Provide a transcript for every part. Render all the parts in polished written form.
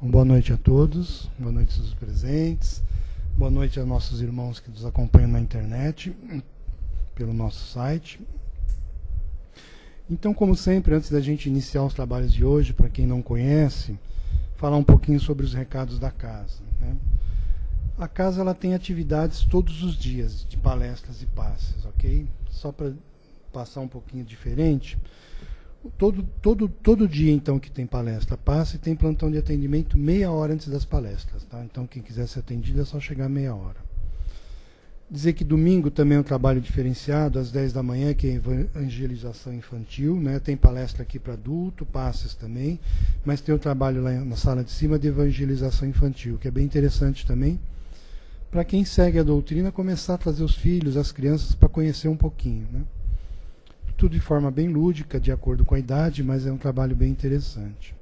Boa noite a todos, boa noite aos presentes, boa noite aos nossos irmãos que nos acompanham na internet, pelo nosso site. Então, como sempre, antes da gente iniciar os trabalhos de hoje, para quem não conhece, falar um pouquinho sobre os recados da casa, né? A casa ela tem atividades todos os dias, de palestras e passes, ok? Só para passar um pouquinho diferente, todo dia, então, que tem palestra, passe, tem plantão de atendimento meia hora antes das palestras, tá? Então, quem quiser ser atendido é só chegar meia hora. Dizer que domingo também é um trabalho diferenciado, às 10 da manhã, que é evangelização infantil, né? Tem palestra aqui para adulto, passes também, mas tem o trabalho lá na sala de cima de evangelização infantil, que é bem interessante também, para quem segue a doutrina, começar a trazer os filhos, as crianças, para conhecer um pouquinho, né? Tudo de forma bem lúdica, de acordo com a idade, mas é um trabalho bem interessante.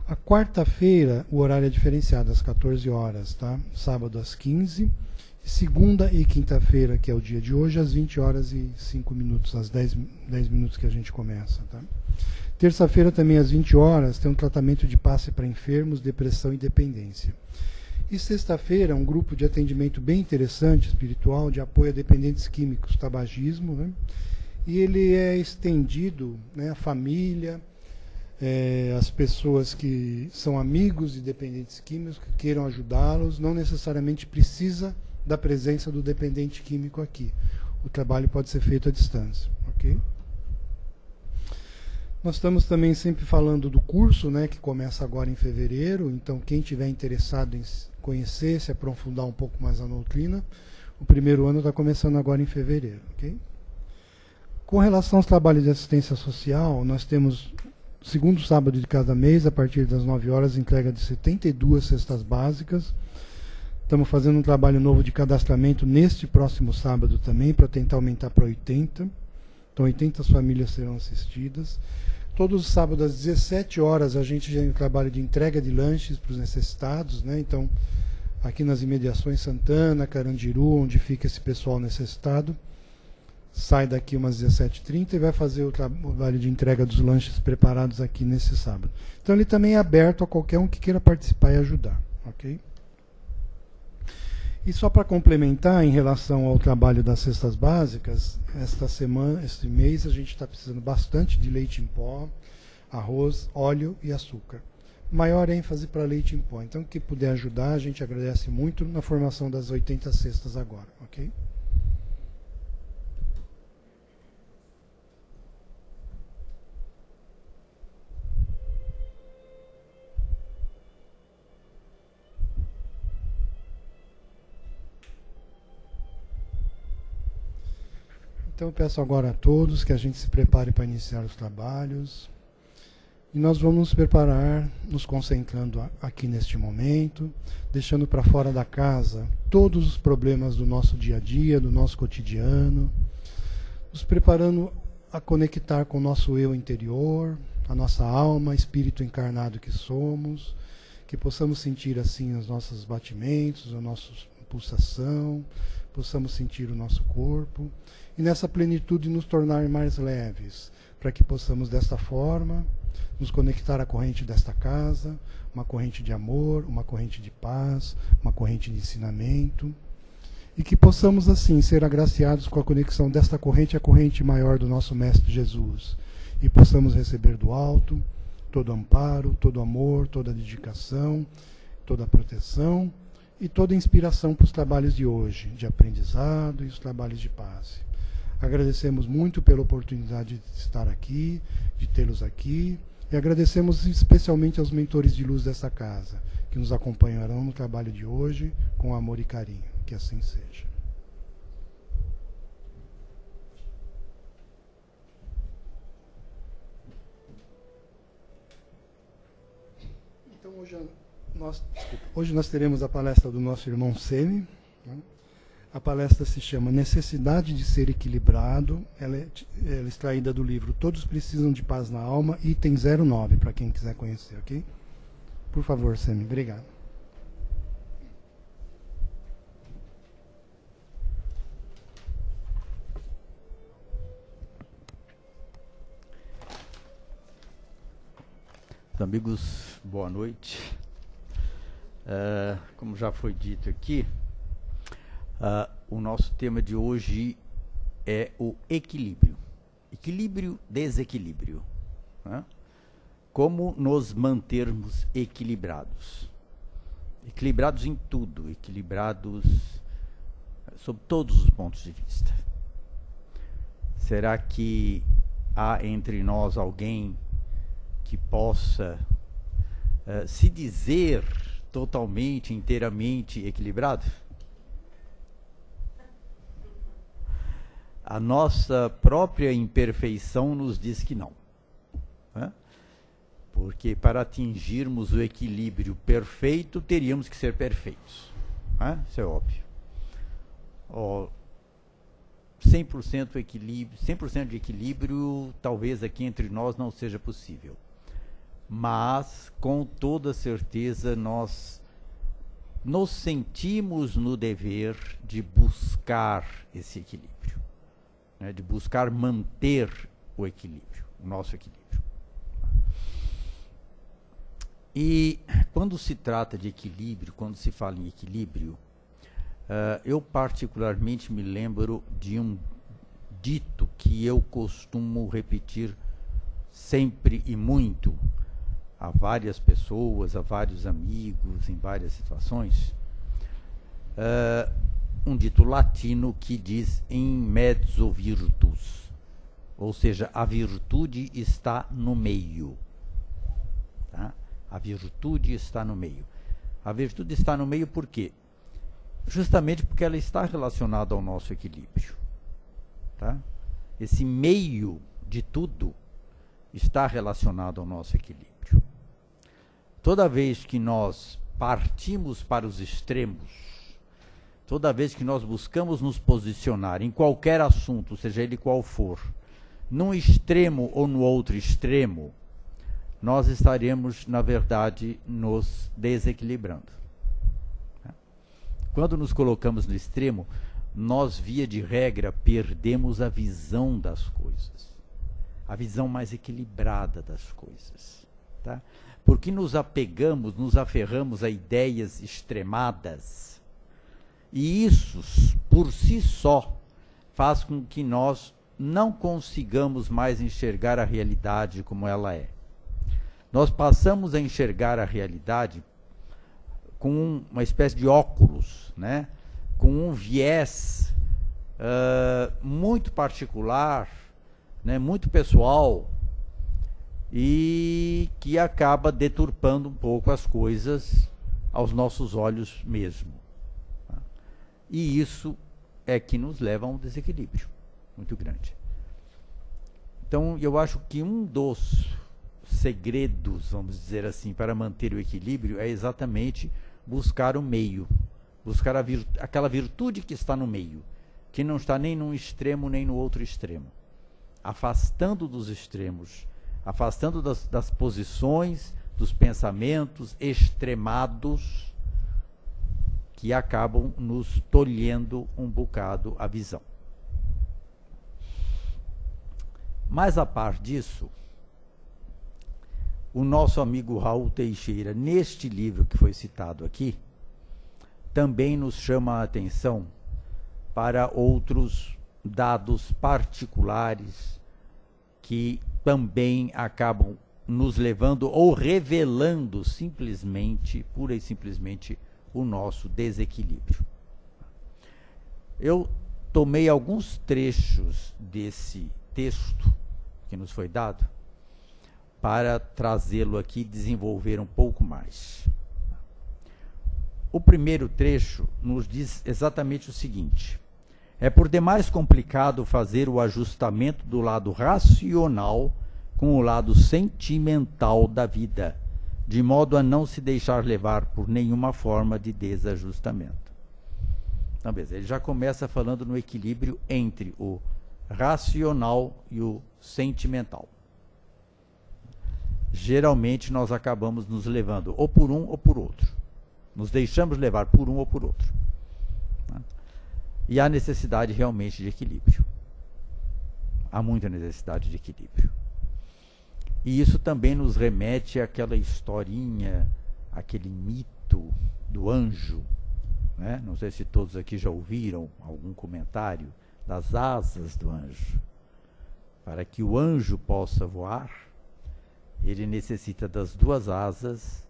A quarta-feira, o horário é diferenciado, às 14 horas, tá? Sábado às 15, segunda e quinta-feira, que é o dia de hoje, às 20 horas e 5 minutos, às 10 minutos que a gente começa, tá? Terça-feira também às 20 horas, tem um tratamento de passe para enfermos, depressão e dependência. E sexta-feira, um grupo de atendimento bem interessante, espiritual, de apoio a dependentes químicos, tabagismo, né? E ele é estendido, né, à família, as pessoas que são amigos de dependentes químicos, que queiram ajudá-los, não necessariamente precisa da presença do dependente químico aqui. O trabalho pode ser feito à distância, ok? Nós estamos também sempre falando do curso, né, que começa agora em fevereiro, então quem tiver interessado em conhecer, se aprofundar um pouco mais na doutrina, o primeiro ano está começando agora em fevereiro, ok? Com relação aos trabalhos de assistência social, nós temos, segundo sábado de cada mês, a partir das 9 horas, entrega de 72 cestas básicas. Estamos fazendo um trabalho novo de cadastramento neste próximo sábado também, para tentar aumentar para 80. Então, 80 famílias serão assistidas. Todos os sábados, às 17 horas, a gente já tem o trabalho de entrega de lanches para os necessitados, né? Então, aqui nas imediações Santana, Carandiru, onde fica esse pessoal necessitado, sai daqui umas 17h30 e vai fazer o trabalho de entrega dos lanches preparados aqui nesse sábado. Então ele também é aberto a qualquer um que queira participar e ajudar, ok? E só para complementar, em relação ao trabalho das cestas básicas, este mês a gente está precisando bastante de leite em pó, arroz, óleo e açúcar. Maior ênfase para leite em pó. Então, quem puder ajudar, a gente agradece muito na formação das 80 cestas agora, ok? Então eu peço agora a todos que a gente se prepare para iniciar os trabalhos. E nós vamos nos preparar, nos concentrando aqui neste momento, deixando para fora da casa todos os problemas do nosso dia a dia, do nosso cotidiano, nos preparando a conectar com o nosso eu interior, a nossa alma, espírito encarnado que somos, que possamos sentir assim os nossos batimentos, a nossa pulsação, possamos sentir o nosso corpo, e nessa plenitude nos tornar mais leves, para que possamos desta forma nos conectar à corrente desta casa, uma corrente de amor, uma corrente de paz, uma corrente de ensinamento, e que possamos assim ser agraciados com a conexão desta corrente à corrente maior do nosso Mestre Jesus, e possamos receber do alto todo amparo, todo amor, toda dedicação, toda proteção e toda inspiração para os trabalhos de hoje, de aprendizado e os trabalhos de paz. Agradecemos muito pela oportunidade de estar aqui, de tê-los aqui, e agradecemos especialmente aos mentores de luz dessa casa, que nos acompanharão no trabalho de hoje com amor e carinho. Que assim seja. Então hoje nós teremos a palestra do nosso irmão Semi, né? A palestra se chama Necessidade de Ser Equilibrado. Ela é extraída do livro Todos Precisam de Paz na Alma, item 09, para quem quiser conhecer, ok? Por favor, Semi, obrigado. Amigos, boa noite. Como já foi dito aqui, o nosso tema de hoje é o equilíbrio. Equilíbrio, desequilíbrio. Né? Como nos mantermos equilibrados. Equilibrados em tudo, equilibrados sob todos os pontos de vista. Será que há entre nós alguém que possa se dizer totalmente, inteiramente equilibrado? A nossa própria imperfeição nos diz que não. Né? Porque para atingirmos o equilíbrio perfeito, teríamos que ser perfeitos. Né? Isso é óbvio. 100% equilíbrio, 100% de equilíbrio, talvez aqui entre nós não seja possível. Mas, com toda certeza, nós nos sentimos no dever de buscar esse equilíbrio, né? De buscar manter o equilíbrio, o nosso equilíbrio. E quando se trata de equilíbrio, quando se fala em equilíbrio, eu particularmente me lembro de um dito que eu costumo repetir sempre e muito a várias pessoas, a vários amigos, em várias situações. Um dito latino que diz in mezzo virtus, ou seja, a virtude está no meio. Tá? A virtude está no meio. A virtude está no meio por quê? Justamente porque ela está relacionada ao nosso equilíbrio. Tá? Esse meio de tudo está relacionado ao nosso equilíbrio. Toda vez que nós partimos para os extremos, toda vez que nós buscamos nos posicionar em qualquer assunto, seja ele qual for, num extremo ou no outro extremo, nós estaremos, na verdade, nos desequilibrando. Quando nos colocamos no extremo, nós, via de regra, perdemos a visão das coisas. A visão mais equilibrada das coisas. Tá? Porque nos apegamos, nos aferramos a ideias extremadas. E isso, por si só, faz com que nós não consigamos mais enxergar a realidade como ela é. Nós passamos a enxergar a realidade com uma espécie de óculos, né? Com um viés muito particular, né? Muito pessoal, e que acaba deturpando um pouco as coisas aos nossos olhos mesmo. Tá? E isso é que nos leva a um desequilíbrio muito grande. Então, eu acho que um dos segredos, vamos dizer assim, para manter o equilíbrio é exatamente buscar o meio, buscar aquela virtude que está no meio, que não está nem num extremo nem no outro extremo, afastando dos extremos, afastando das posições, dos pensamentos extremados que acabam nos tolhendo um bocado a visão. Mas a par disso, o nosso amigo Raul Teixeira, neste livro que foi citado aqui, também nos chama a atenção para outros dados particulares que também acabam nos levando ou revelando simplesmente, pura e simplesmente, o nosso desequilíbrio. Eu tomei alguns trechos desse texto que nos foi dado para trazê-lo aqui e desenvolver um pouco mais. O primeiro trecho nos diz exatamente o seguinte: é por demais complicado fazer o ajustamento do lado racional com o lado sentimental da vida, de modo a não se deixar levar por nenhuma forma de desajustamento. Então, ele já começa falando no equilíbrio entre o racional e o sentimental. Geralmente nós acabamos nos levando ou por um ou por outro. Nos deixamos levar por um ou por outro. E há necessidade realmente de equilíbrio. Há muita necessidade de equilíbrio. E isso também nos remete àquela historinha, aquele mito do anjo, né? Não sei se todos aqui já ouviram algum comentário das asas do anjo. Para que o anjo possa voar, ele necessita das duas asas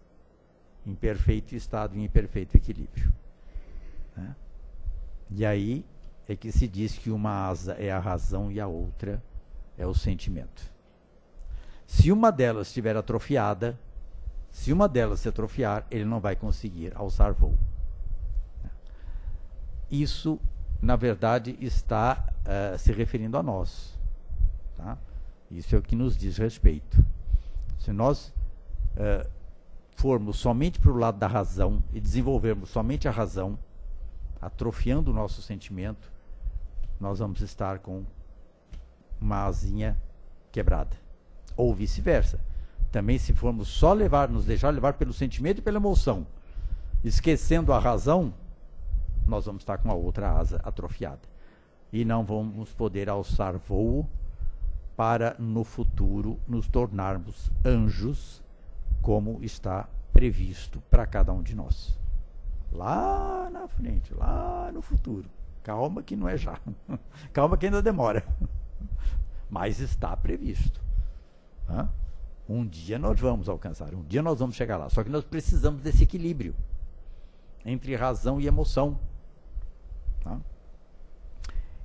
em perfeito estado e em perfeito equilíbrio, né? E aí é que se diz que uma asa é a razão e a outra é o sentimento. Se uma delas estiver atrofiada, se uma delas se atrofiar, ele não vai conseguir alçar voo. Isso, na verdade, está se referindo a nós, tá? Isso é o que nos diz respeito. Se nós formos somente para o lado da razão e desenvolvermos somente a razão, atrofiando o nosso sentimento, nós vamos estar com uma asinha quebrada. Ou vice-versa. Também, se formos só nos deixar levar pelo sentimento e pela emoção, esquecendo a razão, nós vamos estar com a outra asa atrofiada. E não vamos poder alçar voo para, no futuro, nos tornarmos anjos, como está previsto para cada um de nós. Lá na frente, lá no futuro. Calma que não é já. Calma que ainda demora. Mas está previsto. Um dia nós vamos alcançar, um dia nós vamos chegar lá. Só que nós precisamos desse equilíbrio entre razão e emoção.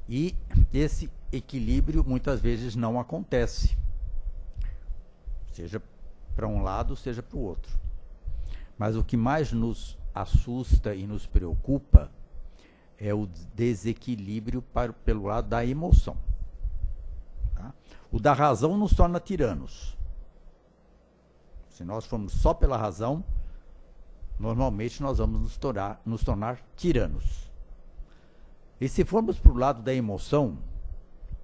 E esse equilíbrio muitas vezes não acontece. Seja para um lado, seja para o outro. Mas o que mais nos assusta e nos preocupa é o desequilíbrio pelo lado da emoção. Tá? O da razão nos torna tiranos. Se nós formos só pela razão, normalmente nós vamos nos tornar tiranos. E se formos para o lado da emoção,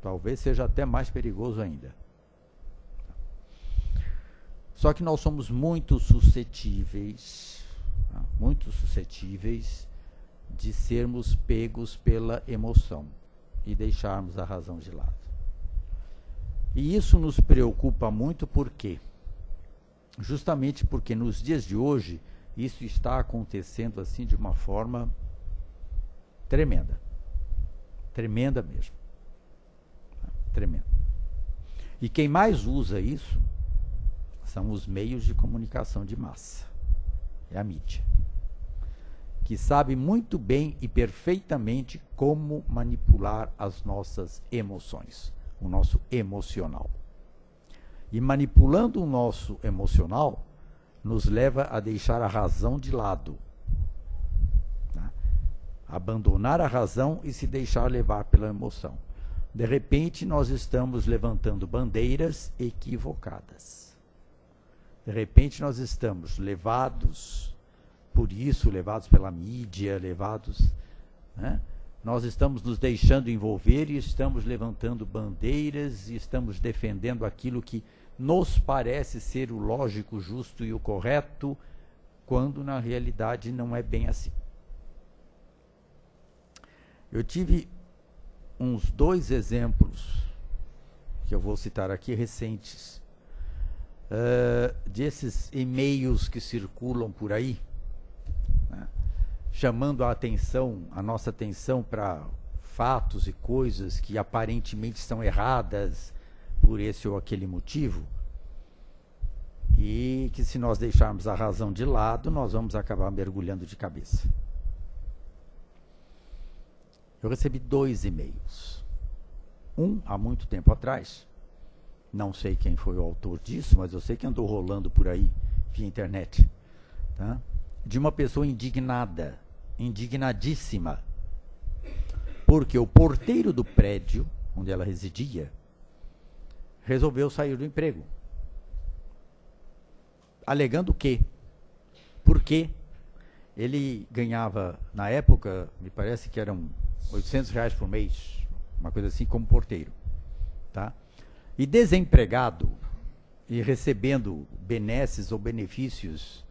talvez seja até mais perigoso ainda. Só que nós somos muito suscetíveis de sermos pegos pela emoção e deixarmos a razão de lado. E isso nos preocupa muito, por quê? Justamente porque nos dias de hoje isso está acontecendo assim de uma forma tremenda. Tremenda mesmo. Tremenda. E quem mais usa isso são os meios de comunicação de massa. É a mídia. Que sabe muito bem e perfeitamente como manipular as nossas emoções, o nosso emocional. E manipulando o nosso emocional, nos leva a deixar a razão de lado. Tá? Abandonar a razão e se deixar levar pela emoção. De repente, nós estamos levantando bandeiras equivocadas. De repente, nós estamos levados por isso, levados pela mídia, né? Nós estamos nos deixando envolver e estamos levantando bandeiras e estamos defendendo aquilo que nos parece ser o lógico, justo e o correto, quando na realidade não é bem assim. Eu tive uns 2 exemplos, que eu vou citar aqui, recentes, desses e-mails que circulam por aí, né, chamando a nossa atenção para fatos e coisas que aparentemente estão erradas por esse ou aquele motivo, e que, se nós deixarmos a razão de lado, nós vamos acabar mergulhando de cabeça. Eu recebi 2 e-mails. Um, há muito tempo atrás, não sei quem foi o autor disso, mas eu sei que andou rolando por aí, via internet, tá? De uma pessoa indignada, indignadíssima, porque o porteiro do prédio onde ela residia resolveu sair do emprego, alegando que, porque ele ganhava, na época, me parece que eram R$800 por mês, uma coisa assim, como porteiro, tá? E desempregado e recebendo benesses ou benefícios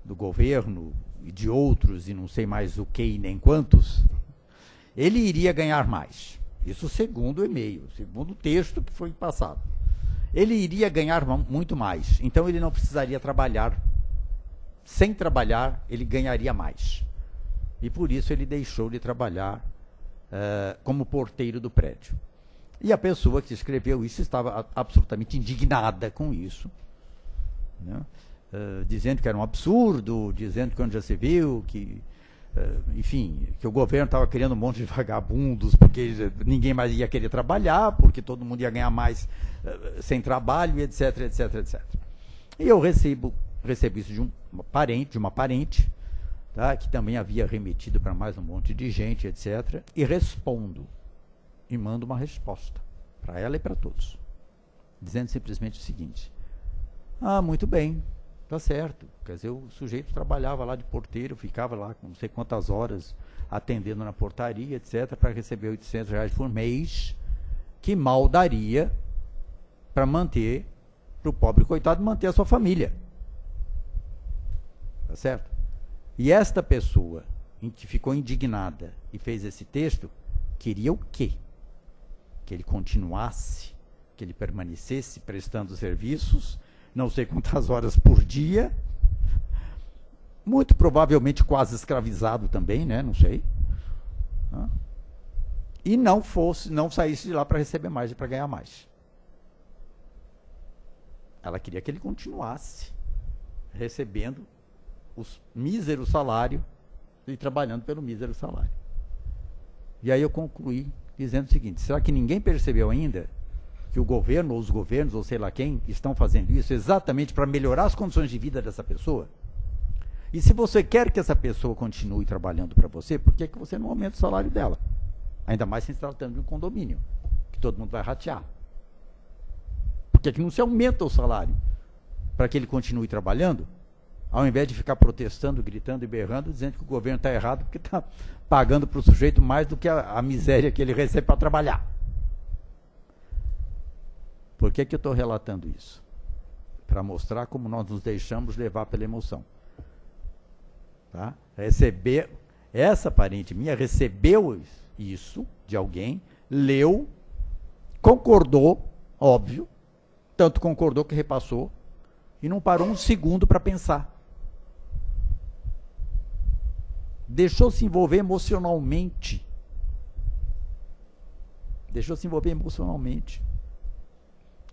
do governo e de outros, e não sei mais o que e nem quantos, ele iria ganhar mais. Isso segundo o e-mail, segundo o texto que foi passado. Ele iria ganhar muito mais, então ele não precisaria trabalhar sem trabalhar, ele ganharia mais. E por isso ele deixou de trabalhar como porteiro do prédio. E a pessoa que escreveu isso estava absolutamente indignada com isso, né? Dizendo que era um absurdo, dizendo que onde já se viu, que, enfim, que o governo estava criando um monte de vagabundos, porque ninguém mais ia querer trabalhar, porque todo mundo ia ganhar mais sem trabalho, etc, etc, etc. E eu recebo isso de uma parente, tá, que também havia remetido para mais um monte de gente, etc, e respondo, e mando uma resposta para ela e para todos, dizendo simplesmente o seguinte: ah, muito bem, tá certo. Quer dizer, o sujeito trabalhava lá de porteiro, ficava lá com não sei quantas horas atendendo na portaria, etc, para receber R$800 por mês, que mal daria para manter, para o pobre coitado manter a sua família. Tá certo? E esta pessoa que ficou indignada e fez esse texto, queria o quê? Que ele continuasse, que ele permanecesse prestando serviços, não sei quantas horas por dia, muito provavelmente quase escravizado também, né? Não sei. E não saísse de lá para receber mais e para ganhar mais. Ela queria que ele continuasse recebendo os míseros salários e trabalhando pelo mísero salário. E aí eu concluí dizendo o seguinte: será que ninguém percebeu ainda que o governo, ou os governos, ou sei lá quem, estão fazendo isso exatamente para melhorar as condições de vida dessa pessoa? E se você quer que essa pessoa continue trabalhando para você, por que você não aumenta o salário dela? Ainda mais se tratando de um condomínio, que todo mundo vai ratear. Por que não se aumenta o salário para que ele continue trabalhando, ao invés de ficar protestando, gritando e berrando, dizendo que o governo está errado porque está pagando para o sujeito mais do que a miséria que ele recebe para trabalhar? Por que eu estou relatando isso? Para mostrar como nós nos deixamos levar pela emoção. Tá? Essa parente minha recebeu isso de alguém, leu, concordou, óbvio, tanto concordou que repassou, e não parou um segundo para pensar. Deixou se envolver emocionalmente.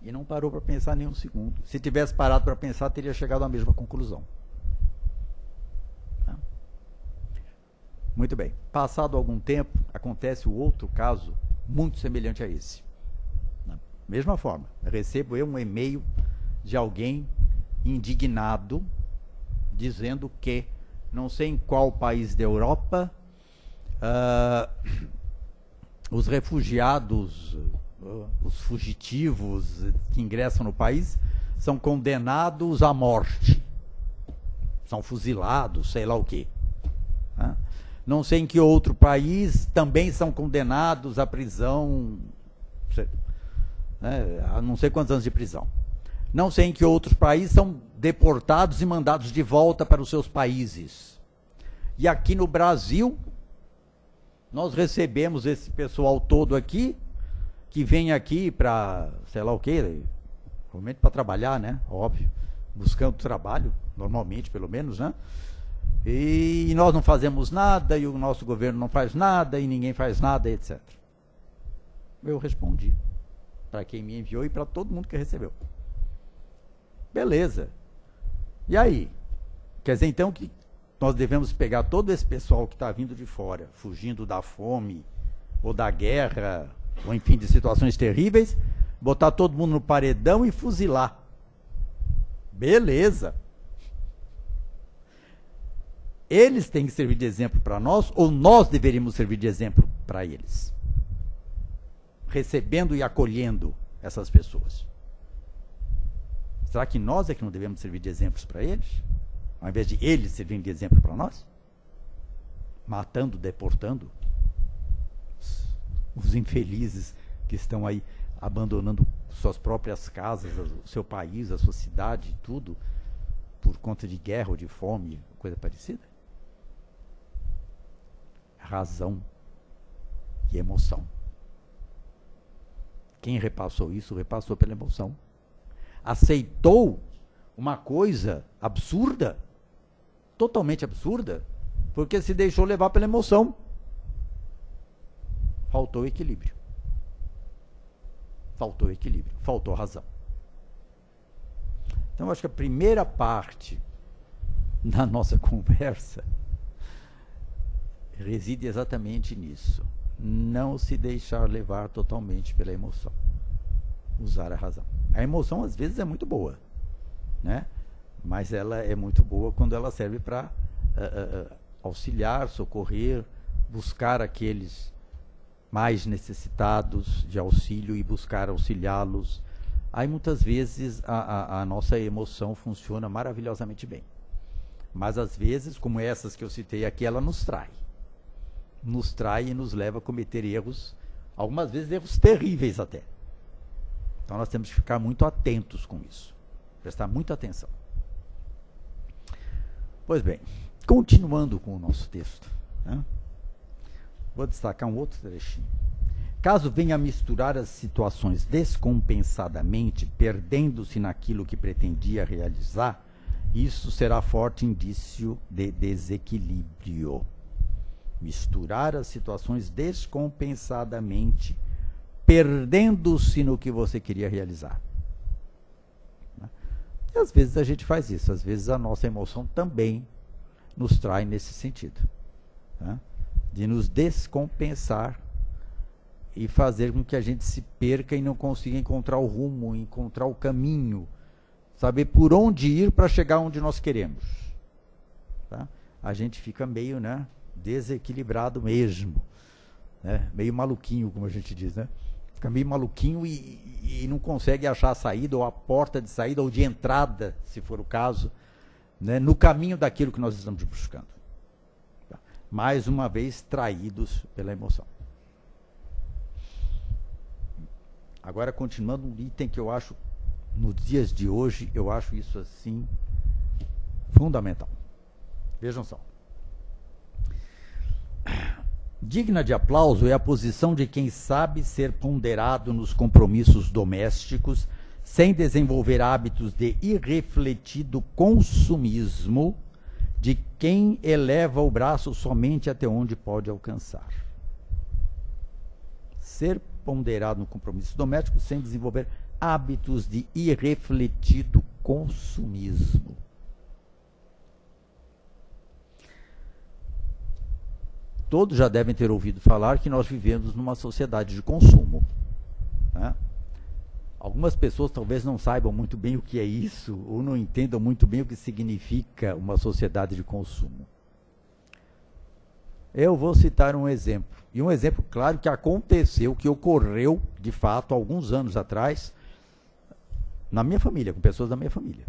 E não parou para pensar nem um segundo. Se tivesse parado para pensar, teria chegado à mesma conclusão. Tá? Muito bem. Passado algum tempo, acontece o outro caso muito semelhante a esse. Da mesma forma, recebo eu um e-mail de alguém indignado, dizendo que, não sei em qual país da Europa, os refugiados, os fugitivos que ingressam no país, são condenados à morte. São fuzilados, sei lá o quê. Não sei em que outro país também são condenados à prisão, a não sei quantos anos de prisão. Não sei em que outros países são deportados e mandados de volta para os seus países. E aqui no Brasil, nós recebemos esse pessoal todo aqui, que vem aqui para, sei lá o quê, provavelmente para trabalhar, né? Óbvio, buscando trabalho, normalmente, pelo menos, né? E nós não fazemos nada, e o nosso governo não faz nada, e ninguém faz nada, etc. Eu respondi para quem me enviou e para todo mundo que recebeu. Beleza. E aí? Quer dizer, então, que nós devemos pegar todo esse pessoal que está vindo de fora, fugindo da fome, ou da guerra, ou enfim, de situações terríveis, botar todo mundo no paredão e fuzilar. Beleza. Eles têm que servir de exemplo para nós, ou nós deveríamos servir de exemplo para eles? Recebendo e acolhendo essas pessoas. Será que nós é que não devemos servir de exemplos para eles? Ao invés de eles servirem de exemplo para nós? Matando, deportando os infelizes que estão aí abandonando suas próprias casas, o seu país, a sua cidade, tudo, por conta de guerra ou de fome, coisa parecida? Razão e emoção. Quem repassou isso, repassou pela emoção. Aceitou uma coisa absurda, totalmente absurda, porque se deixou levar pela emoção. Faltou equilíbrio. Faltou equilíbrio, faltou razão. Então, eu acho que a primeira parte da nossa conversa reside exatamente nisso. Não se deixar levar totalmente pela emoção. Usar a razão. A emoção, às vezes, é muito boa, né? Mas ela é muito boa quando ela serve para auxiliar, socorrer, buscar aqueles mais necessitados de auxílio e buscar auxiliá-los. Aí, muitas vezes, a nossa emoção funciona maravilhosamente bem. Mas, às vezes, como essas que eu citei aqui, ela nos trai. Nos trai e nos leva a cometer erros, algumas vezes erros terríveis até. Então, nós temos que ficar muito atentos com isso. Prestar muita atenção. Pois bem, continuando com o nosso texto, né? Vou destacar um outro trechinho. Caso venha a misturar as situações descompensadamente, perdendo-se naquilo que pretendia realizar, isso será forte indício de desequilíbrio. Misturar as situações descompensadamente, perdendo-se no que você queria realizar. E às vezes a gente faz isso, às vezes a nossa emoção também nos trai nesse sentido, né? De nos descompensar e fazer com que a gente se perca e não consiga encontrar o rumo, encontrar o caminho, saber por onde ir para chegar onde nós queremos. Tá? A gente fica meio, né, desequilibrado mesmo, né? Meio maluquinho, como a gente diz, né? Fica meio maluquinho e não consegue achar a saída, ou a porta de saída, ou de entrada, se for o caso, né, no caminho daquilo que nós estamos buscando. Tá? Mais uma vez, traídos pela emoção. Agora, continuando, um item que eu acho, nos dias de hoje, eu acho isso assim, fundamental. Vejam só. Digna de aplauso é a posição de quem sabe ser ponderado nos compromissos domésticos, sem desenvolver hábitos de irrefletido consumismo, de quem eleva o braço somente até onde pode alcançar. Ser ponderado no compromisso doméstico sem desenvolver hábitos de irrefletido consumismo. Todos já devem ter ouvido falar que nós vivemos numa sociedade de consumo, né? Algumas pessoas talvez não saibam muito bem o que é isso, ou não entendam muito bem o que significa uma sociedade de consumo. Eu vou citar um exemplo, e um exemplo claro que aconteceu, que ocorreu, de fato, há alguns anos atrás, na minha família, com pessoas da minha família,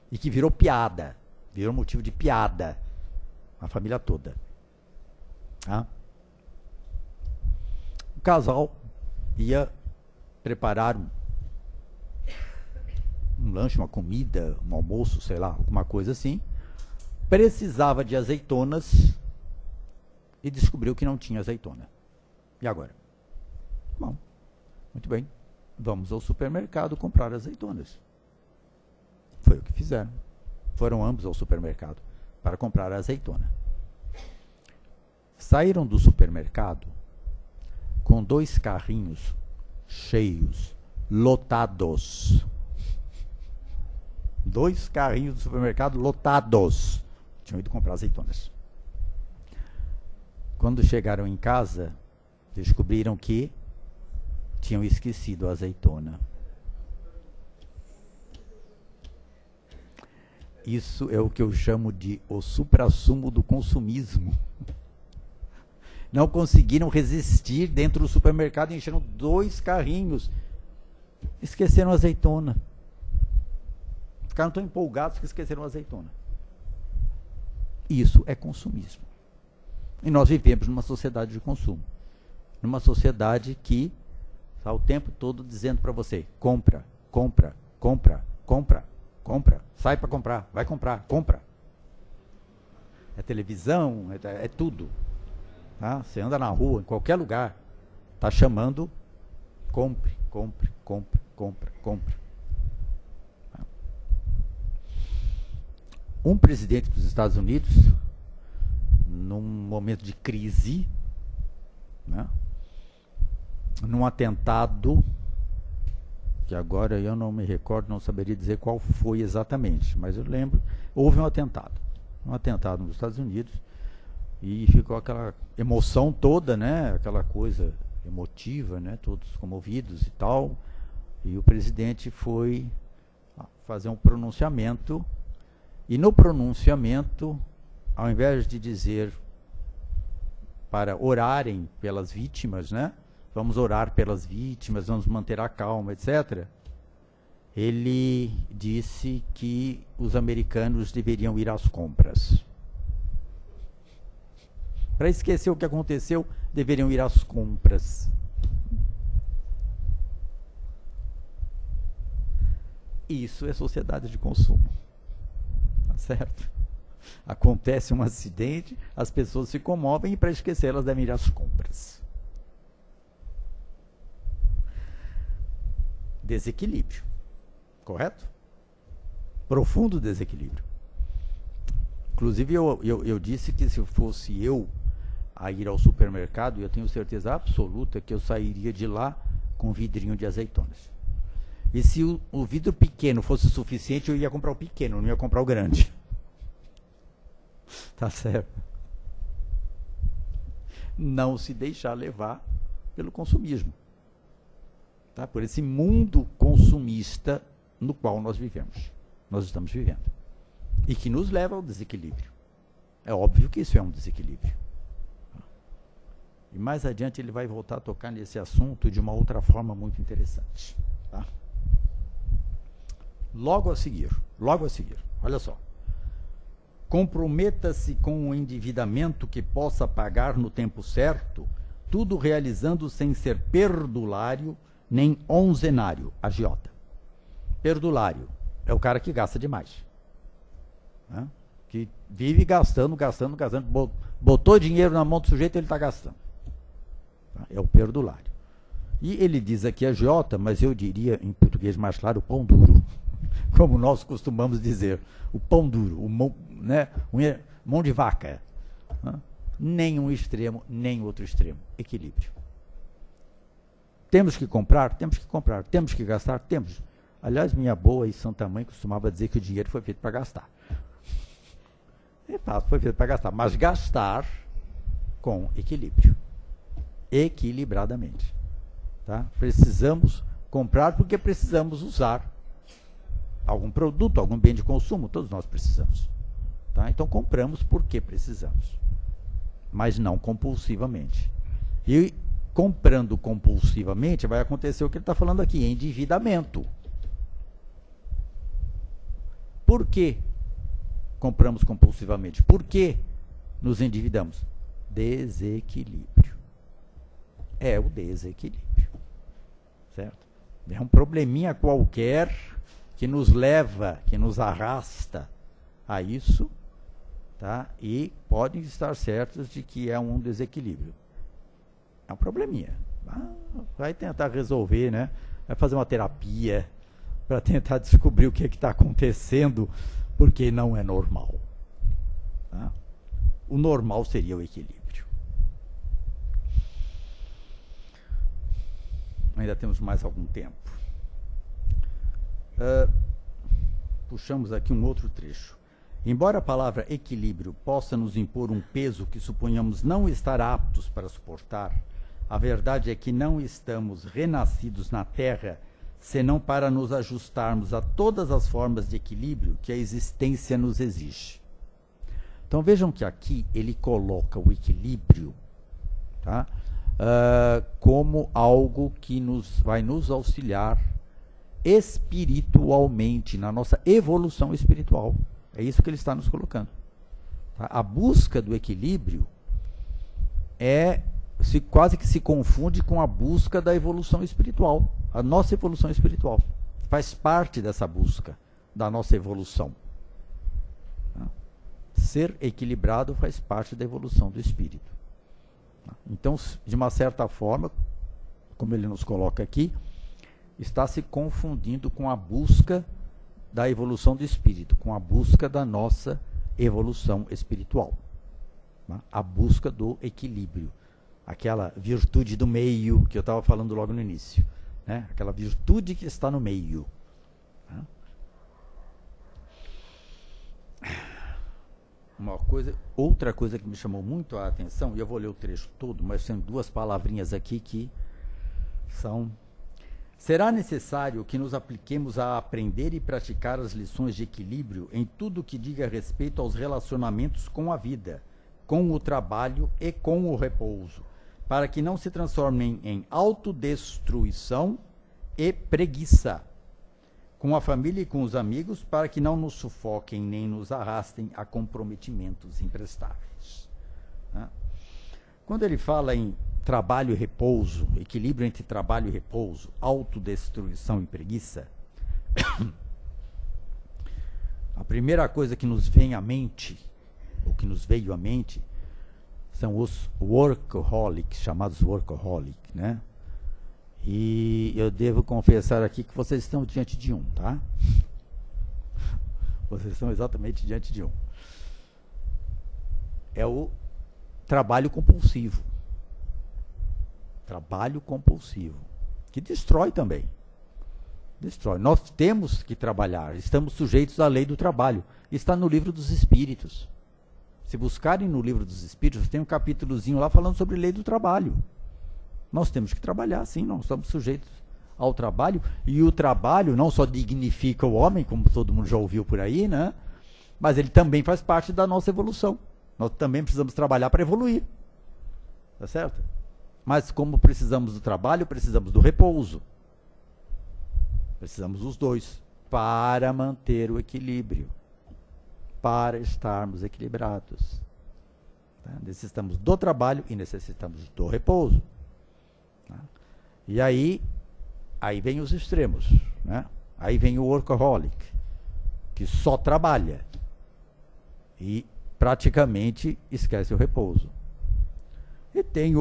e que virou piada, virou motivo de piada, a família toda. Tá? O casal ia preparar um lanche, uma comida, um almoço, sei lá, alguma coisa assim, precisava de azeitonas e descobriu que não tinha azeitona. E agora? Bom, muito bem, vamos ao supermercado comprar azeitonas. Foi o que fizeram. Foram ambos ao supermercado para comprar a azeitona. Saíram do supermercado com 2 carrinhos cheios, lotados. 2 carrinhos do supermercado lotados. Tinham ido comprar azeitonas. Quando chegaram em casa, descobriram que tinham esquecido a azeitona. Isso é o que eu chamo de o suprassumo do consumismo. Não conseguiram resistir dentro do supermercado e encheram 2 carrinhos. Esqueceram a azeitona. Ficaram tão empolgados que esqueceram a azeitona. Isso é consumismo. E nós vivemos numa sociedade de consumo. Numa sociedade que está o tempo todo dizendo para você, compra, compra, compra, compra, compra. Sai para comprar, vai comprar, compra. É televisão, é tudo. Tá? Você anda na rua, em qualquer lugar, está chamando, compre, compre, compre, compre, compre. Tá? um presidente dos Estados Unidos, num momento de crise, né, num atentado, que agora eu não me recordo, não saberia dizer qual foi exatamente, mas eu lembro, houve um atentado nos Estados Unidos, e ficou aquela emoção toda, né, aquela coisa emotiva, né, todos comovidos e tal, e o presidente foi fazer um pronunciamento, e no pronunciamento, ao invés de dizer para orarem pelas vítimas, né, vamos orar pelas vítimas, vamos manter a calma, etc., ele disse que os americanos deveriam ir às compras. Para esquecer o que aconteceu, deveriam ir às compras. Isso é sociedade de consumo. Tá certo? Acontece um acidente, as pessoas se comovem e para esquecer elas devem ir às compras. Desequilíbrio. Correto? Profundo desequilíbrio. Inclusive eu disse que se fosse eu a ir ao supermercado, eu tenho certeza absoluta que eu sairia de lá com um vidrinho de azeitonas. E se o vidro pequeno fosse suficiente, eu ia comprar o pequeno, não ia comprar o grande. Tá certo? Não se deixar levar pelo consumismo. Tá? Por esse mundo consumista no qual nós vivemos. Nós estamos vivendo. E que nos leva ao desequilíbrio. É óbvio que isso é um desequilíbrio. E mais adiante ele vai voltar a tocar nesse assunto de uma outra forma muito interessante. Tá? Logo a seguir, olha só. Comprometa-se com o endividamento que possa pagar no tempo certo, tudo realizando sem ser perdulário nem onzenário, agiota. Perdulário é o cara que gasta demais. Né? Que vive gastando, botou dinheiro na mão do sujeito, ele está gastando. É o perdulário. E ele diz aqui agiota, mas eu diria em português mais claro, o pão duro. Como nós costumamos dizer, o pão duro, mão de vaca. Nem um extremo, nem outro extremo. Equilíbrio. Temos que comprar? Temos que comprar. Temos que gastar? Temos. Aliás, minha boa e santa mãe costumava dizer que o dinheiro foi feito para gastar. É fácil, foi feito para gastar. Mas gastar com equilíbrio. Equilibradamente. Tá? Precisamos comprar porque precisamos usar algum produto, algum bem de consumo, todos nós precisamos. Tá? Então compramos porque precisamos, mas não compulsivamente. E comprando compulsivamente vai acontecer o que ele está falando aqui, endividamento. Por que compramos compulsivamente? Por que nos endividamos? Desequilíbrio. É o desequilíbrio. Certo? É um probleminha qualquer que nos leva, que nos arrasta a isso, tá? E podem estar certos de que é um desequilíbrio. É um probleminha. Vai tentar resolver, né? Vai fazer uma terapia para tentar descobrir o que está acontecendo, porque não é normal. Tá? O normal seria o equilíbrio. Ainda temos mais algum tempo. Puxamos aqui um outro trecho. Embora a palavra equilíbrio possa nos impor um peso que suponhamos não estar aptos para suportar, a verdade é que não estamos renascidos na Terra senão para nos ajustarmos a todas as formas de equilíbrio que a existência nos exige. Então vejam que aqui ele coloca o equilíbrio, tá? Como algo que vai nos auxiliar espiritualmente, na nossa evolução espiritual. É isso que ele está nos colocando. Tá? A busca do equilíbrio quase que se confunde com a busca da evolução espiritual. A nossa evolução espiritual faz parte dessa busca da nossa evolução. Tá? Ser equilibrado faz parte da evolução do espírito. Tá? Então, de uma certa forma, como ele nos coloca aqui, está se confundindo com a busca da evolução do espírito, com a busca da nossa evolução espiritual. Tá? A busca do equilíbrio, aquela virtude do meio que eu estava falando logo no início, né? Aquela virtude que está no meio. Tá? Outra coisa que me chamou muito a atenção, e eu vou ler o trecho todo, mas tem duas palavrinhas aqui que são: será necessário que nos apliquemos a aprender e praticar as lições de equilíbrio em tudo que diga respeito aos relacionamentos com a vida, com o trabalho e com o repouso, para que não se transformem em autodestruição e preguiça, com a família e com os amigos, para que não nos sufoquem nem nos arrastem a comprometimentos imprestáveis. Quando ele fala em trabalho e repouso, equilíbrio entre trabalho e repouso, autodestruição e preguiça, a primeira coisa que nos vem à mente, ou que nos veio à mente, são os workaholics, chamados workaholics, né? E eu devo confessar aqui que vocês estão diante de um, tá? Vocês estão exatamente diante de um. É o trabalho compulsivo. Trabalho compulsivo, que destrói também. Destrói. Nós temos que trabalhar, estamos sujeitos à lei do trabalho. Está no livro dos Espíritos. Se buscarem no livro dos Espíritos, tem um capítulozinho lá falando sobre lei do trabalho. Nós temos que trabalhar, sim, nós estamos sujeitos ao trabalho, e o trabalho não só dignifica o homem, como todo mundo já ouviu por aí, né? Mas ele também faz parte da nossa evolução. Nós também precisamos trabalhar para evoluir. Tá certo? Mas como precisamos do trabalho, precisamos do repouso. Precisamos dos dois para manter o equilíbrio, para estarmos equilibrados. Tá? Necessitamos do trabalho e necessitamos do repouso. Tá? E aí vem os extremos, né? Aí vem o workaholic, que só trabalha e praticamente esquece o repouso. E tem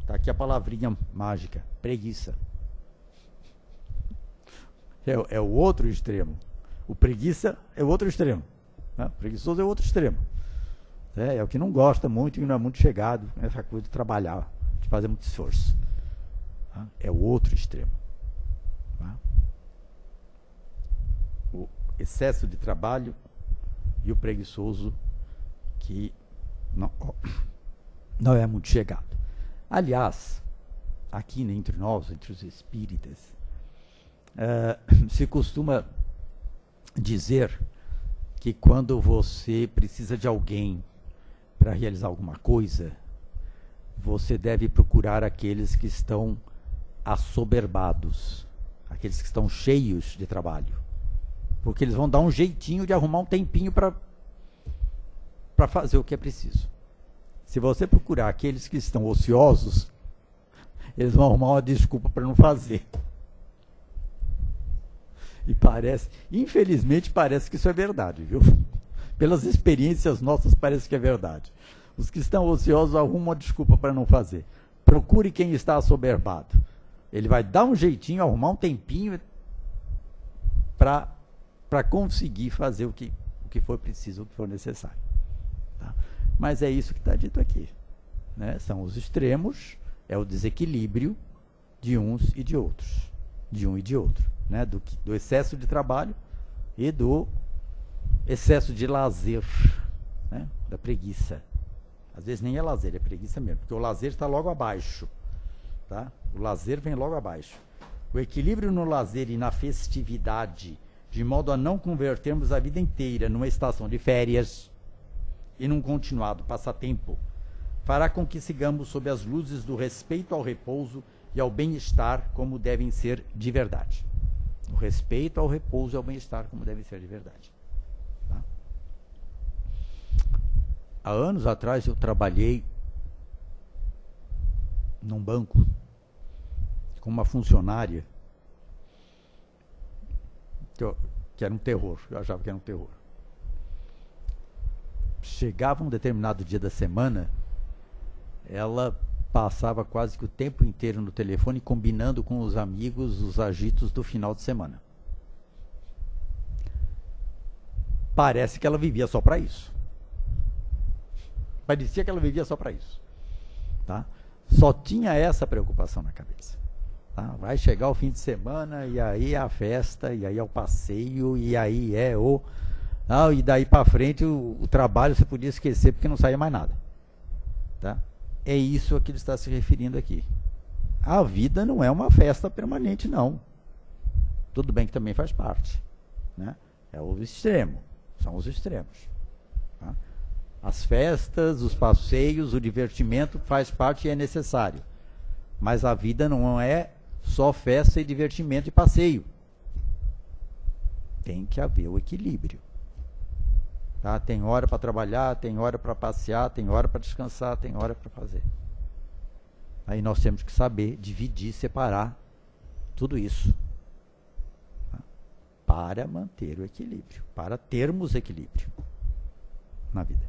tá aqui a palavrinha mágica, preguiça. É o outro extremo. O preguiça é o outro extremo. Né? O preguiçoso é o outro extremo. É o que não gosta muito e não é muito chegado nessa coisa de trabalhar, de fazer muito esforço. Tá? É o outro extremo. Tá? O excesso de trabalho e o preguiçoso que não é muito chegado. Aliás, aqui entre nós, entre os espíritas, se costuma dizer que quando você precisa de alguém para realizar alguma coisa, você deve procurar aqueles que estão assoberbados, aqueles que estão cheios de trabalho, porque eles vão dar um jeitinho de arrumar um tempinho para fazer o que é preciso. Se você procurar aqueles que estão ociosos, eles vão arrumar uma desculpa para não fazer. E infelizmente parece que isso é verdade, viu? Pelas experiências nossas parece que é verdade. Os que estão ociosos arrumam uma desculpa para não fazer. Procure quem está assoberbado. Ele vai dar um jeitinho, arrumar um tempinho para conseguir fazer o que for preciso, o que for necessário. Tá? Mas é isso que está dito aqui. Né? São os extremos, é o desequilíbrio de uns e de outros. De um e de outro. Né? Do excesso de trabalho e do excesso de lazer, né? Da preguiça. Às vezes nem é lazer, é preguiça mesmo, porque o lazer está logo abaixo. Tá? O lazer vem logo abaixo. O equilíbrio no lazer e na festividade, de modo a não convertermos a vida inteira numa estação de férias e num continuado passatempo, fará com que sigamos sob as luzes do respeito ao repouso e ao bem-estar como devem ser de verdade. O respeito ao repouso e ao bem-estar como devem ser de verdade. Tá? Há anos atrás eu trabalhei num banco com uma funcionária que era um terror, eu achava que era um terror. Chegava um determinado dia da semana, ela passava quase que o tempo inteiro no telefone combinando com os amigos os agitos do final de semana. Parece que ela vivia só para isso. Parecia que ela vivia só para isso. Tá? Só tinha essa preocupação na cabeça. Tá? Vai chegar o fim de semana, e aí é a festa, e aí é o passeio, e aí é o... Não, e daí para frente o trabalho você podia esquecer porque não saía mais nada. Tá? É isso a que ele está se referindo aqui. A vida não é uma festa permanente, não. Tudo bem que também faz parte. Né? É o extremo. São os extremos. Tá? As festas, os passeios, o divertimento faz parte e é necessário. Mas a vida não é só festa e divertimento e passeio. Tem que haver o equilíbrio. Tá? Tem hora para trabalhar, tem hora para passear, tem hora para descansar, tem hora para fazer. Aí nós temos que saber dividir, separar tudo isso. Tá? Para manter o equilíbrio, para termos equilíbrio na vida.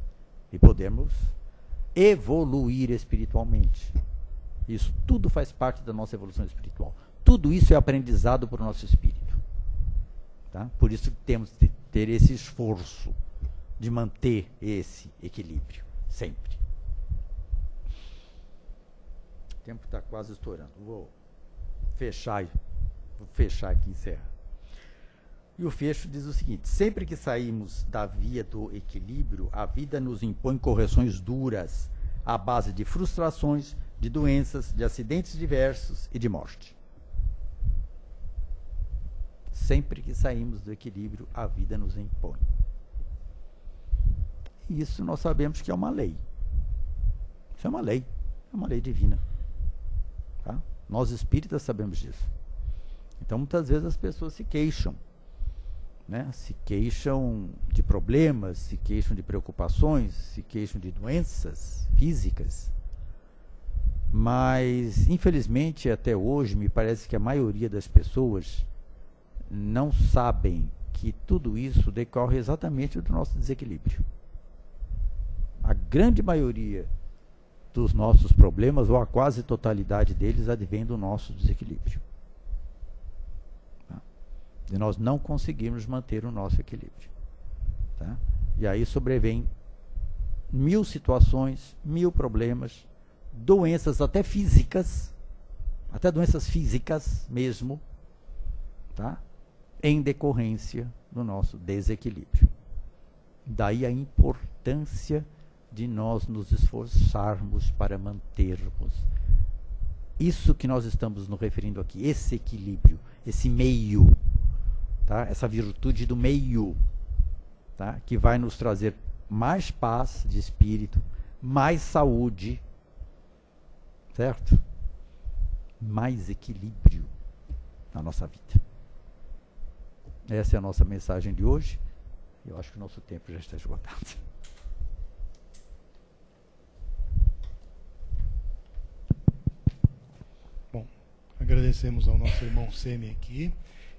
E podermos evoluir espiritualmente. Isso tudo faz parte da nossa evolução espiritual. Tudo isso é aprendizado para o nosso espírito. Tá? Por isso temos que ter esse esforço de manter esse equilíbrio, sempre. O tempo está quase estourando. Vou fechar aqui e encerrar. E o fecho diz o seguinte: sempre que saímos da via do equilíbrio, a vida nos impõe correções duras, à base de frustrações, de doenças, de acidentes diversos e de morte. Sempre que saímos do equilíbrio, a vida nos impõe. E isso nós sabemos que é uma lei. Isso é uma lei divina. Tá? Nós espíritas sabemos disso. Então, muitas vezes as pessoas se queixam. Né? Se queixam de problemas, se queixam de preocupações, se queixam de doenças físicas. Mas, infelizmente, até hoje, me parece que a maioria das pessoas não sabem que tudo isso decorre exatamente do nosso desequilíbrio. A grande maioria dos nossos problemas, ou a quase totalidade deles, advém do nosso desequilíbrio. Tá? De nós não conseguirmos manter o nosso equilíbrio. Tá? E aí sobrevém 1000 situações, 1000 problemas, doenças até físicas, até doenças físicas mesmo, tá? Em decorrência do nosso desequilíbrio. Daí a importância de nós nos esforçarmos para mantermos isso que nós estamos nos referindo aqui, esse equilíbrio, esse meio, tá? Essa virtude do meio, tá? Que vai nos trazer mais paz de espírito, mais saúde, certo? Mais equilíbrio na nossa vida. Essa é a nossa mensagem de hoje. Eu acho que o nosso tempo já está esgotado. Bom, agradecemos ao nosso irmão Semi aqui.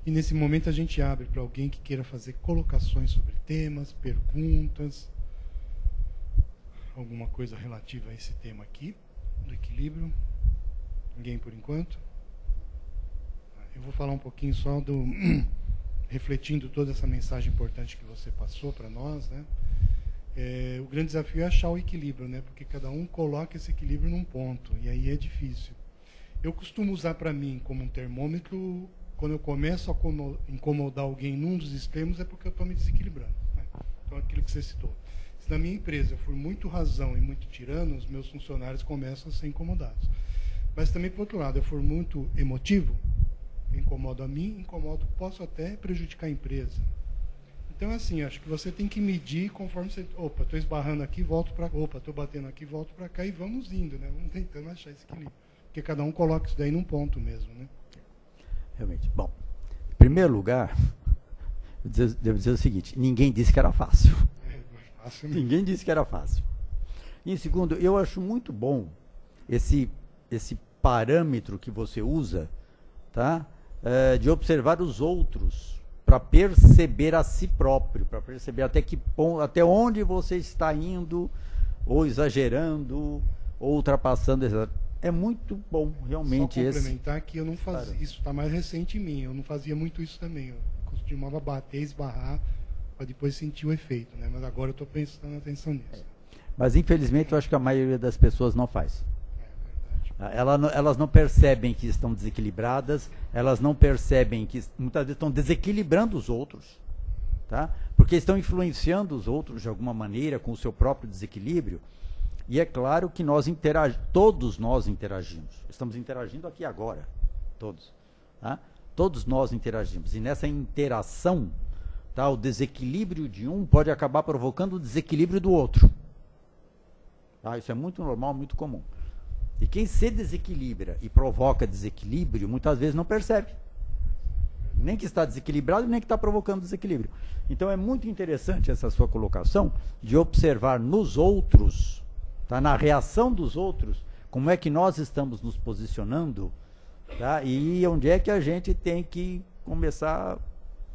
E nesse momento a gente abre para alguém que queira fazer colocações sobre temas, perguntas, alguma coisa relativa a esse tema aqui, do equilíbrio. Ninguém por enquanto? Eu vou falar um pouquinho só do... refletindo toda essa mensagem importante que você passou para nós, né? O grande desafio é achar o equilíbrio, né? Porque cada um coloca esse equilíbrio num ponto, e aí é difícil. Eu costumo usar para mim como um termômetro, quando eu começo a incomodar alguém num dos extremos, é porque eu estou me desequilibrando. Né? Então, aquilo que você citou. Se na minha empresa eu for muito razão e muito tirano, os meus funcionários começam a ser incomodados. Mas também, por outro lado, eu for muito emotivo, incomodo a mim, posso até prejudicar a empresa. Então, assim, acho que você tem que medir conforme você... Opa, estou esbarrando aqui, volto para cá. Opa, estou batendo aqui, volto para cá, e vamos indo, né? Vamos tentando achar esse equilíbrio. Porque cada um coloca isso daí num ponto mesmo, né? Realmente. Bom, em primeiro lugar, devo dizer o seguinte: ninguém disse que era fácil. Fácil, né? Ninguém disse que era fácil. E, em segundo, eu acho muito bom esse parâmetro que você usa, tá? De observar os outros, para perceber a si próprio, para perceber até que ponto, até onde você está indo, ou exagerando, ou ultrapassando. É muito bom, realmente. Só complementar que eu não fazia, isso está mais recente em mim, eu não fazia muito isso também. Eu costumava bater, esbarrar, para depois sentir o efeito, né? Mas agora eu estou prestando atenção nisso. Mas, infelizmente, eu acho que a maioria das pessoas não faz. É verdade. Elas não percebem que estão desequilibradas, elas não percebem que muitas vezes estão desequilibrando os outros, tá? Porque estão influenciando os outros de alguma maneira com o seu próprio desequilíbrio. E é claro que todos nós interagimos. Estamos interagindo aqui agora, todos. Tá? Todos nós interagimos. E nessa interação, tá, o desequilíbrio de um pode acabar provocando o desequilíbrio do outro. Tá? Isso é muito normal, muito comum. E quem se desequilibra e provoca desequilíbrio, muitas vezes não percebe. Nem que está desequilibrado, nem que está provocando desequilíbrio. Então é muito interessante essa sua colocação de observar nos outros, tá, na reação dos outros, como é que nós estamos nos posicionando, tá, e onde é que a gente tem que começar a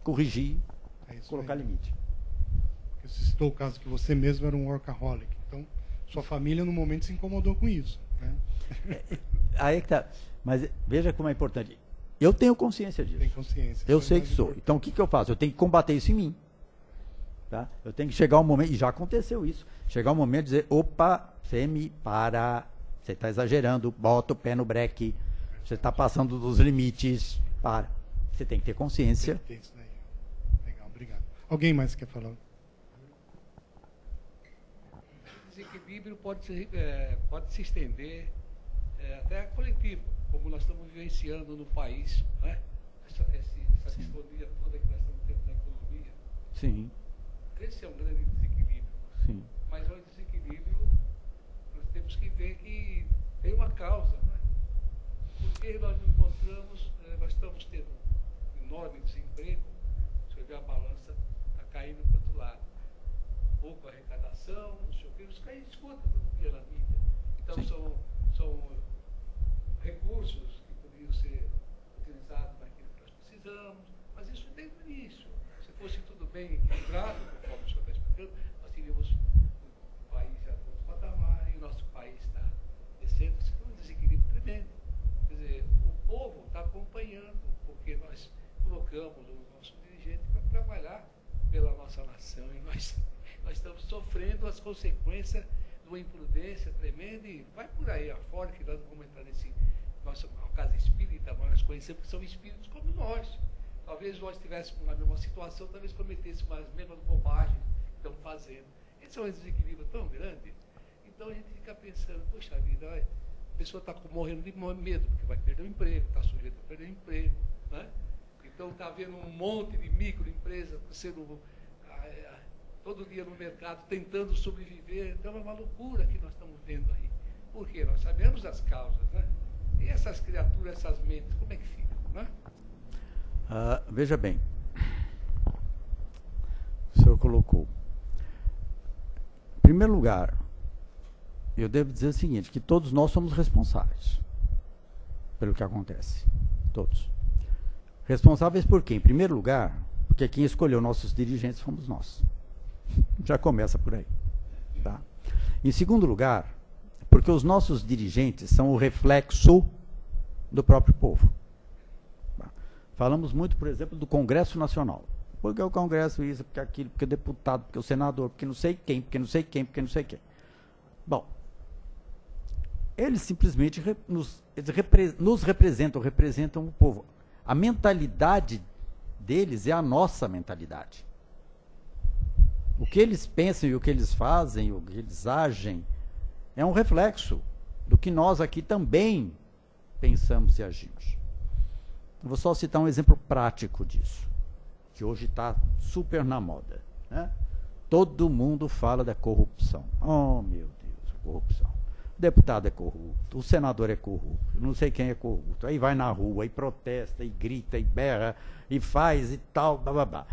corrigir, colocar limite. Você citou o caso que você mesmo era um workaholic. Então, sua família no momento se incomodou com isso, né? Aí que tá. Mas veja como é importante. Eu tenho consciência disso. Tem consciência. Eu sei que sou. Então o que eu faço? Eu tenho que combater isso em mim. Tá? Eu tenho que chegar um momento, e já aconteceu isso, chegar um momento de dizer, opa, você está exagerando, bota o pé no breque, você está passando dos limites, para. Você tem que ter consciência. Tem que ter isso daí. Legal, obrigado. Alguém mais quer falar? O desequilíbrio pode se estender até coletivo, como nós estamos vivenciando no país, né? Essa disfonia toda que nós estamos tendo na economia. Sim. Esse é um grande desequilíbrio. Sim. Mas é um desequilíbrio, nós temos que ver que tem uma causa, né? Porque nós nós estamos tendo um enorme desemprego, você vê a balança está caindo para o outro lado. Pouco arrecadação, não sei o que, isso cai escuta todo dia na mídia. Então são recursos que poderiam ser utilizados naquilo que nós precisamos, mas isso tem no início. Se fosse tudo bem equilibrado, conforme o senhor está explicando, nós teríamos um país a outro patamar, e o nosso país está descendo, isso é um desequilíbrio tremendo. Quer dizer, o povo está acompanhando, porque nós colocamos o nosso dirigente para trabalhar pela nossa nação, e nós estamos sofrendo as consequências de uma imprudência tremenda, e vai por aí afora, que nós vamos entrar nesse nossa casa espírita, mas nós conhecemos que são espíritos como nós. Talvez nós estivéssemos na mesma situação, talvez cometêssemos as mesmas bobagens que estamos fazendo. Esse é um desequilíbrio tão grande. Então a gente fica pensando, poxa vida, a pessoa está morrendo de medo, porque vai perder o emprego, está sujeito a perder o emprego, né? Então está havendo um monte de microempresas sendo todo dia no mercado tentando sobreviver. Então é uma loucura que nós estamos vendo aí. Por quê? Nós sabemos as causas, né? E essas criaturas, essas mentes, como é que ficam, né? Veja bem, o senhor colocou. Em primeiro lugar, eu devo dizer o seguinte, que todos nós somos responsáveis pelo que acontece. Todos. Responsáveis por quê? Em primeiro lugar, porque quem escolheu nossos dirigentes fomos nós. Já começa por aí. Tá? Em segundo lugar, porque os nossos dirigentes são o reflexo do próprio povo. Tá? Falamos muito, por exemplo, do Congresso Nacional. Porque o Congresso isso, porque aquilo, porque o deputado, porque o senador, porque não sei quem, porque não sei quem, porque não sei quem. Bom, eles simplesmente nos representam o povo. A mentalidade deles é a nossa mentalidade. O que eles pensam e o que eles fazem, o que eles agem, é um reflexo do que nós aqui também pensamos e agimos. Eu vou só citar um exemplo prático disso, que hoje está super na moda, né? Todo mundo fala da corrupção. Oh, meu Deus, corrupção. O deputado é corrupto, o senador é corrupto, não sei quem é corrupto. Aí vai na rua, e protesta, e grita, e berra, e faz, e tal, blá, blá, blá.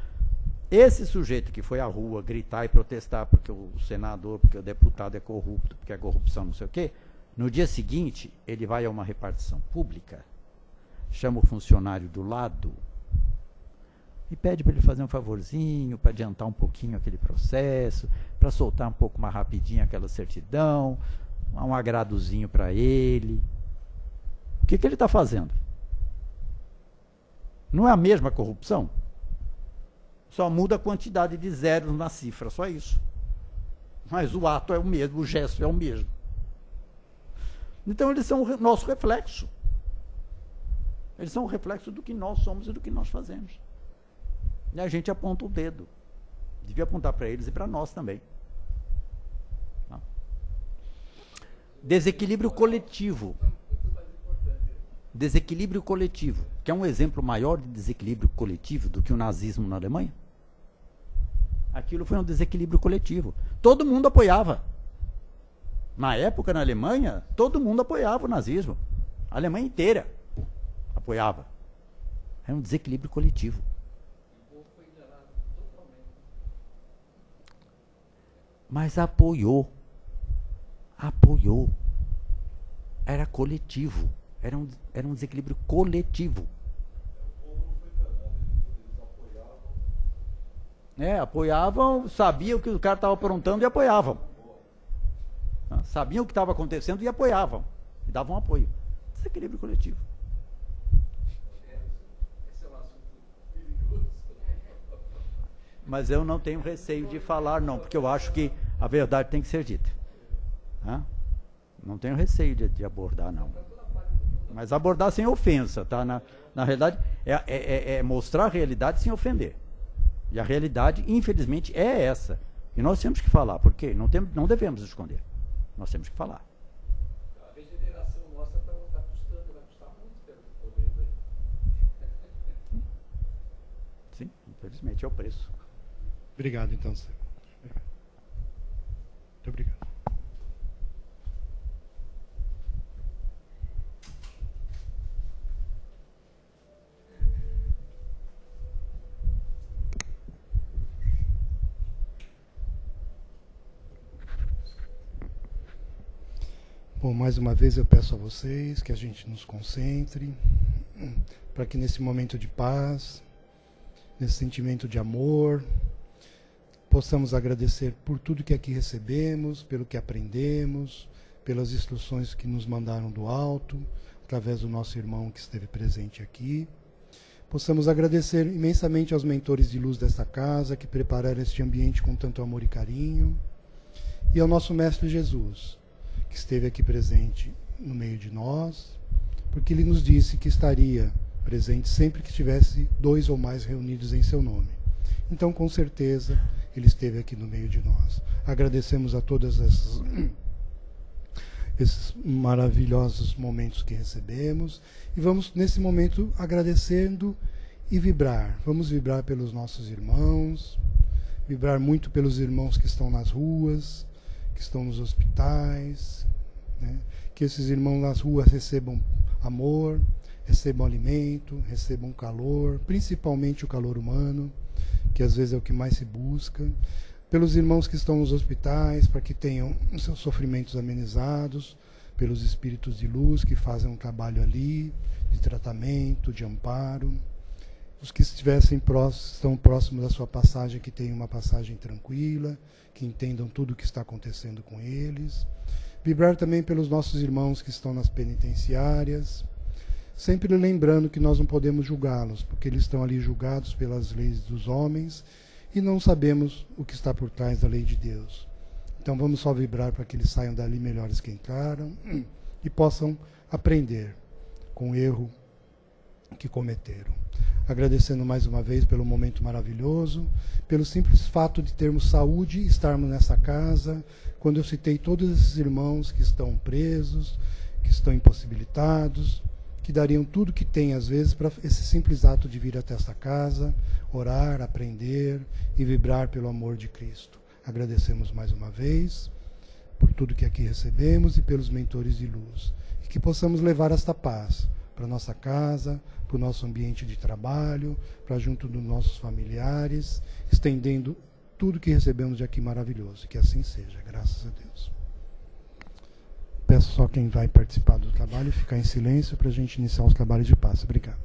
Esse sujeito que foi à rua gritar e protestar porque o senador, porque o deputado é corrupto, porque a corrupção não sei o quê, no dia seguinte, ele vai a uma repartição pública, chama o funcionário do lado e pede para ele fazer um favorzinho, para adiantar um pouquinho aquele processo, para soltar um pouco mais rapidinho aquela certidão, um agradozinho para ele. O que ele está fazendo? Não é a mesma corrupção? Só muda a quantidade de zeros na cifra, só isso. Mas o ato é o mesmo, o gesto é o mesmo. Então eles são o nosso reflexo. Eles são o reflexo do que nós somos e do que nós fazemos. E a gente aponta o dedo. Devia apontar para eles e para nós também. Tá? Desequilíbrio coletivo. Desequilíbrio coletivo. Quer um exemplo maior de desequilíbrio coletivo do que o nazismo na Alemanha? Aquilo foi um desequilíbrio coletivo. Todo mundo apoiava. Na época, na Alemanha, todo mundo apoiava o nazismo. A Alemanha inteira apoiava. Era um desequilíbrio coletivo. Mas apoiou. Apoiou. Era coletivo. Era um desequilíbrio coletivo. Apoiavam, sabiam que o cara estava aprontando e apoiavam. Sabiam o que estava acontecendo e apoiavam. E davam apoio. Desequilíbrio coletivo. Esse é um assunto perigoso. Mas eu não tenho receio de falar, não, porque eu acho que a verdade tem que ser dita. Não tenho receio de abordar, não. Mas abordar sem ofensa, tá? Na realidade, é mostrar a realidade sem ofender. E a realidade, infelizmente, é essa. E nós temos que falar, porque não devemos esconder. Nós temos que falar. A regeneração nossa está custando, vai custar muito pelo que estou vendo aí. Sim, infelizmente é o preço. Obrigado, então, senhor. Muito obrigado. Bom, mais uma vez eu peço a vocês que a gente nos concentre, para que nesse momento de paz, nesse sentimento de amor, possamos agradecer por tudo que aqui recebemos, pelo que aprendemos, pelas instruções que nos mandaram do alto, através do nosso irmão que esteve presente aqui. Possamos agradecer imensamente aos mentores de luz desta casa, que prepararam este ambiente com tanto amor e carinho, e ao nosso Mestre Jesus, que esteve aqui presente no meio de nós, porque ele nos disse que estaria presente sempre que tivesse 2 ou mais reunidos em seu nome. Então, com certeza, ele esteve aqui no meio de nós. Agradecemos a todos esses maravilhosos momentos que recebemos, e vamos, nesse momento, agradecendo e vibrar. Vamos vibrar pelos nossos irmãos, vibrar muito pelos irmãos que estão nas ruas, que estão nos hospitais, né? Que esses irmãos nas ruas recebam amor, recebam alimento, recebam calor, principalmente o calor humano, que às vezes é o que mais se busca. Pelos irmãos que estão nos hospitais, para que tenham seus sofrimentos amenizados, pelos espíritos de luz que fazem um trabalho ali, de tratamento, de amparo. Os que estão próximos da sua passagem, que tenham uma passagem tranquila, que entendam tudo o que está acontecendo com eles. Vibrar também pelos nossos irmãos que estão nas penitenciárias, sempre lembrando que nós não podemos julgá-los, porque eles estão ali julgados pelas leis dos homens e não sabemos o que está por trás da lei de Deus. Então vamos só vibrar para que eles saiam dali melhores que entraram e possam aprender com o erro que cometeram. Agradecendo mais uma vez pelo momento maravilhoso, pelo simples fato de termos saúde e estarmos nessa casa, quando eu citei todos esses irmãos que estão presos, que estão impossibilitados, que dariam tudo que têm, às vezes, para esse simples ato de vir até esta casa, orar, aprender e vibrar pelo amor de Cristo. Agradecemos mais uma vez por tudo que aqui recebemos e pelos mentores de luz. E que possamos levar esta paz para a nossa casa, para o nosso ambiente de trabalho, para junto dos nossos familiares, estendendo tudo que recebemos de aqui maravilhoso. Que assim seja, graças a Deus. Peço só quem vai participar do trabalho ficar em silêncio para a gente iniciar os trabalhos de paz. Obrigado.